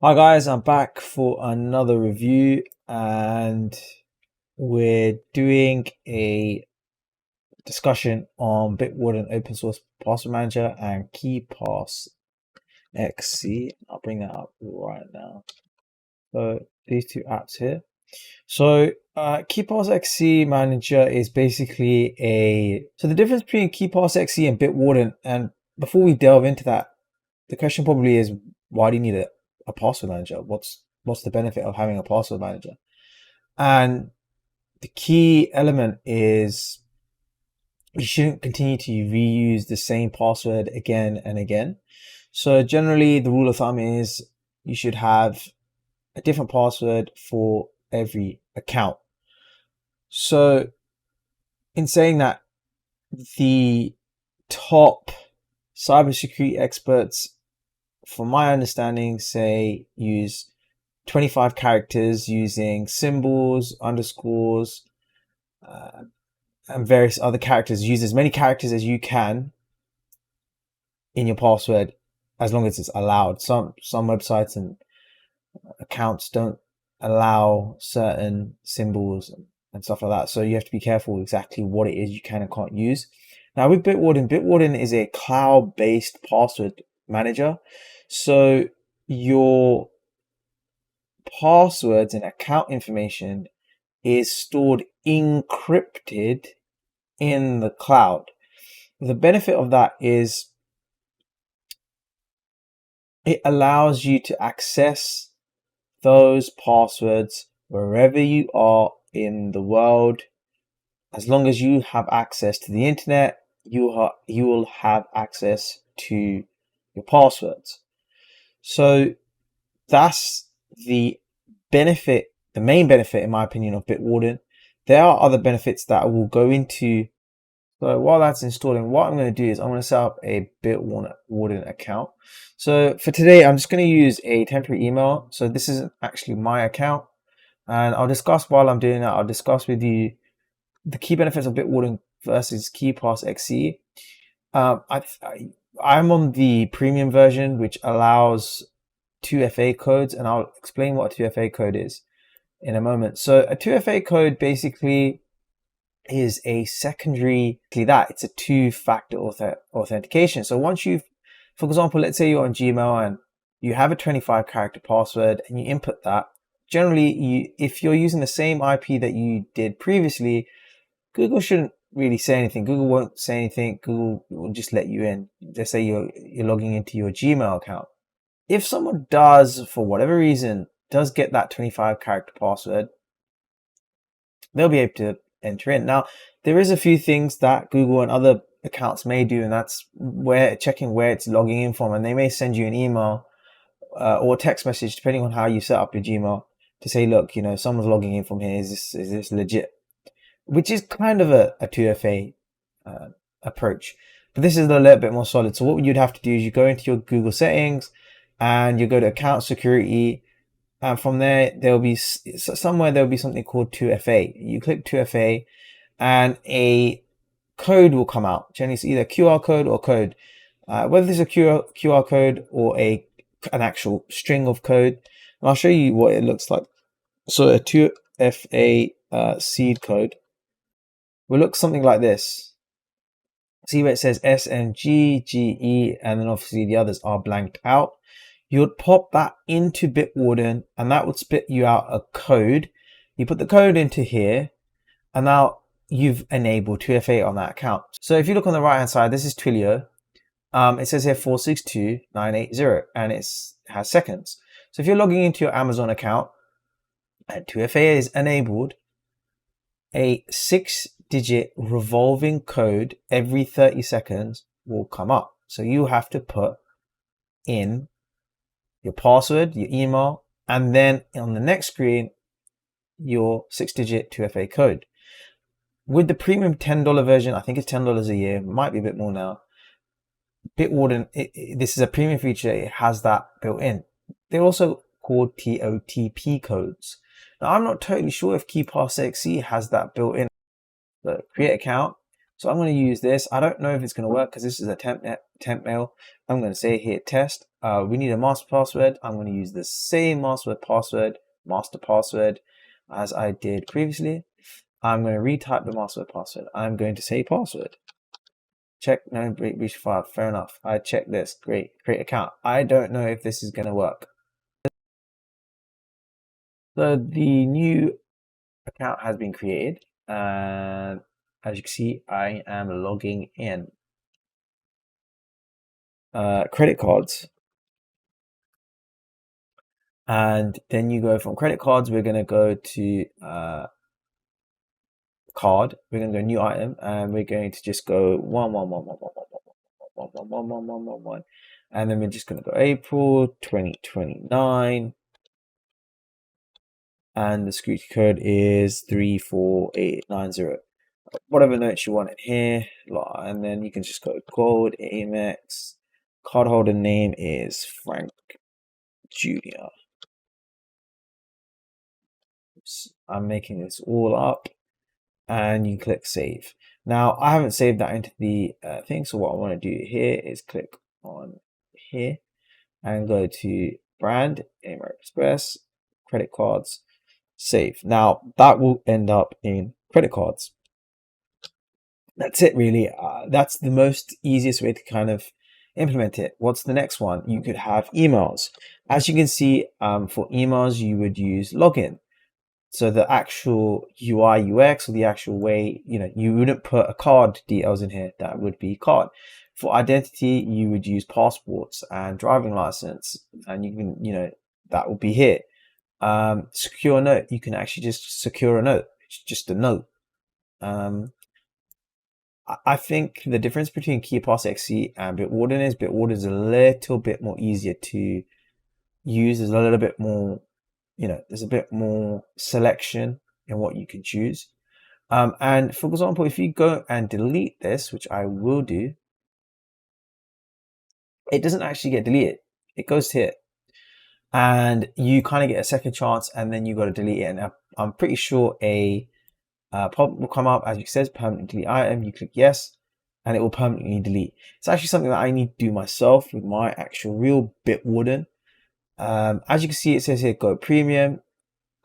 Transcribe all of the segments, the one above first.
Hi guys, I'm back for another review and we're doing a discussion on Bitwarden open source password manager and KeepassXC. I'll bring that up right now. So these two apps here. So KeepassXC manager is basically so the difference between KeepassXC and Bitwarden, and before we delve into that, the question probably is, why do you need a password manager? What's the benefit of having a password manager? And the key element is you shouldn't continue to reuse the same password again and again. So generally the rule of thumb is you should have a different password for every account. So in saying that, the top cybersecurity experts, from my understanding, say use 25 characters using symbols, underscores, and various other characters. Use as many characters as you can in your password, as long as it's allowed. Some websites and accounts don't allow certain symbols and stuff like that, so you have to be careful exactly what it is you can and can't use. Now with Bitwarden is a cloud-based password manager, so your passwords and account information is stored encrypted in the cloud. The benefit of that is it allows you to access those passwords wherever you are in the world. As long as you have access to the internet, you will have access to your passwords. So that's the benefit, the main benefit in my opinion of Bitwarden. There are other benefits that I will go into. So while that's installing, what I'm going to do is I'm going to set up a Bitwarden account. So for today, I'm just going to use a temporary email. So this isn't actually my account, and I'll discuss while I'm doing that. I'll discuss with you the key benefits of Bitwarden versus KeepassXC. I'm on the premium version, which allows 2FA codes, and I'll explain what a 2FA code is in a moment. So a 2FA code basically is a secondary, it's a two-factor authentication. So once you've, for example, let's say you're on Gmail and you have a 25 character password and you input that, generally if you're using the same IP that you did previously, Google shouldn't really say anything. Google won't say anything. Google will just let you in. Let's say you're logging into your Gmail account. If someone does, for whatever reason, does get that 25 character password, they'll be able to enter in. Now, there is a few things that Google and other accounts may do, and that's checking where it's logging in from, and they may send you an email or a text message, depending on how you set up your Gmail, to say, look, someone's logging in from here. Is this legit? Which is kind of a 2FA approach, but this is a little bit more solid. So what you'd have to do is you go into your Google settings and you go to account security, and from there there'll be something called 2FA. You click 2FA and a code will come out. Generally it's either QR code or code, whether it's a QR code or an actual string of code. And I'll show you what it looks like. So a 2FA seed code will look something like this. See where it says SMG, GE, and then obviously the others are blanked out. You would pop that into Bitwarden and that would spit you out a code. You put the code into here and now you've enabled 2FA on that account. So if you look on the right hand side, this is Twilio. It says here 462980 and it has seconds. So if you're logging into your Amazon account and 2FA is enabled, a 6-digit revolving code every 30 seconds will come up. So you have to put in your password, your email, and then on the next screen, your 6-digit 2FA code. With the premium $10 version, I think it's $10 a year, might be a bit more now. Bitwarden, this is a premium feature, it has that built in. They're also called TOTP codes. Now, I'm not totally sure if KeepassXC has that built in. So create account, So I'm going to use this. I don't know if it's going to work because this is a temp mail. I'm going to say here test. We need a master password. I'm going to use the same master password as I did previously. I'm going to retype the master password. I'm going to say password. Check, no breach file. Fair enough. I checked this. Great, create account. I don't know if this is going to work. So the new account has been created, and as you can see, I am logging in. Credit cards, and then you go from credit cards. We're going to go to card. We're going to go new item, and we're going to just go 1, and then we're just going to go April 2029. And the security code is 34890. Whatever notes you want in here, and then you can just go gold Amex. Cardholder name is Frank Jr. Oops, I'm making this all up, and you click save. Now I haven't saved that into the thing, so what I want to do here is click on here and go to brand, American Express, credit cards, save. Now that will end up in credit cards. That's it really. That's the most easiest way to kind of implement it. What's the next one? You could have emails. As you can see, for emails, you would use login. So the actual UI UX, or the actual way, you wouldn't put a card details in here. That would be card. For identity, you would use passports and driving license, and you can, that will be here. Secure note, you can actually just secure a note. It's just a note. I think the difference between KeepassXC and Bitwarden is a little bit more easier to use. There's a little bit more, there's a bit more selection in what you can choose. And for example, if you go and delete this, which I will do, it doesn't actually get deleted. It goes here. And you kind of get a second chance, and then you got to delete it. And I'm pretty sure a pop-up will come up, as it says, permanently delete item. You click yes, and it will permanently delete. It's actually something that I need to do myself with my actual real Bitwarden. As you can see, it says here, go premium.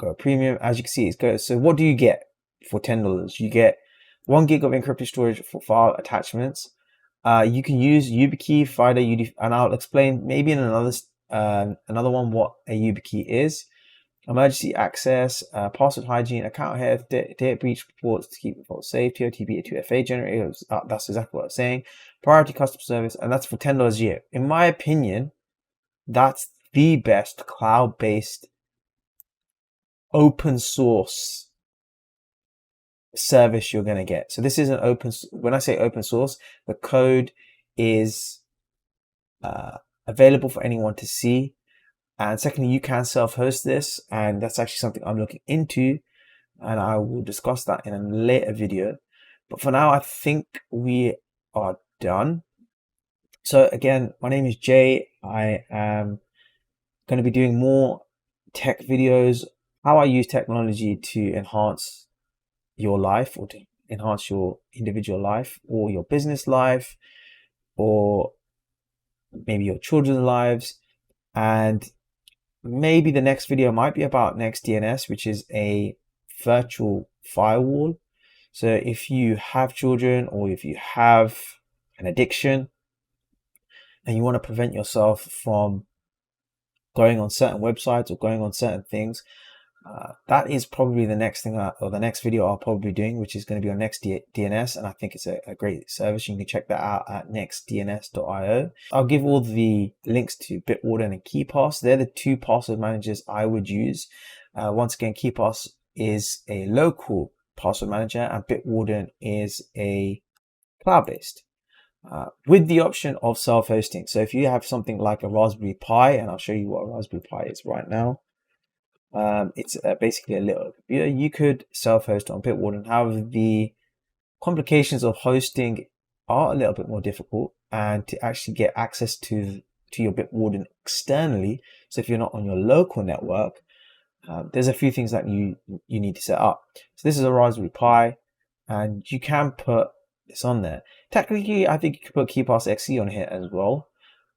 As you can see, it's go. So what do you get for $10? You get 1 gig of encrypted storage for file attachments. You can use YubiKey, FIDO, and I'll explain maybe in another one what a YubiKey is. Emergency access, password hygiene, account health, data breach reports to keep the vault safe, TOTP, 2FA generator. That's exactly what I'm saying. Priority customer service, and that's for $10 a year. In my opinion, that's the best cloud-based open source service you're going to get. So this is an when I say open source, the code is available for anyone to see. And secondly, you can self-host this, and that's actually something I'm looking into, and I will discuss that in a later video. But for now, I think we are done. So again, my name is Jay. I am going to be doing more tech videos, how I use technology to enhance your life, or to enhance your individual life, or your business life, or maybe your children's lives. And maybe the next video might be about NextDNS, which is a virtual firewall. So if you have children, or if you have an addiction and you want to prevent yourself from going on certain websites or going on certain things, that is probably the next thing, or the next video I'll probably be doing, which is going to be on NextDNS, and I think it's a great service. You can check that out at nextdns.io. I'll give all the links to Bitwarden and KeePass. They're the two password managers I would use. Once again, KeePass is a local password manager, and Bitwarden is a cloud-based. With the option of self-hosting. So if you have something like a Raspberry Pi, and I'll show you what a Raspberry Pi is right now. It's basically a little computer. You could self-host on Bitwarden. However, the complications of hosting are a little bit more difficult, and to actually get access to your Bitwarden externally. So if you're not on your local network, there's a few things that you need to set up. So this is a Raspberry Pi, and you can put it's on there. Technically, I think you could put KeepassXC on here as well,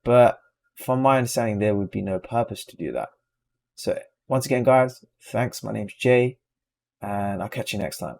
but from my understanding, there would be no purpose to do that. So once again, guys, thanks. My name's Jay, and I'll catch you next time.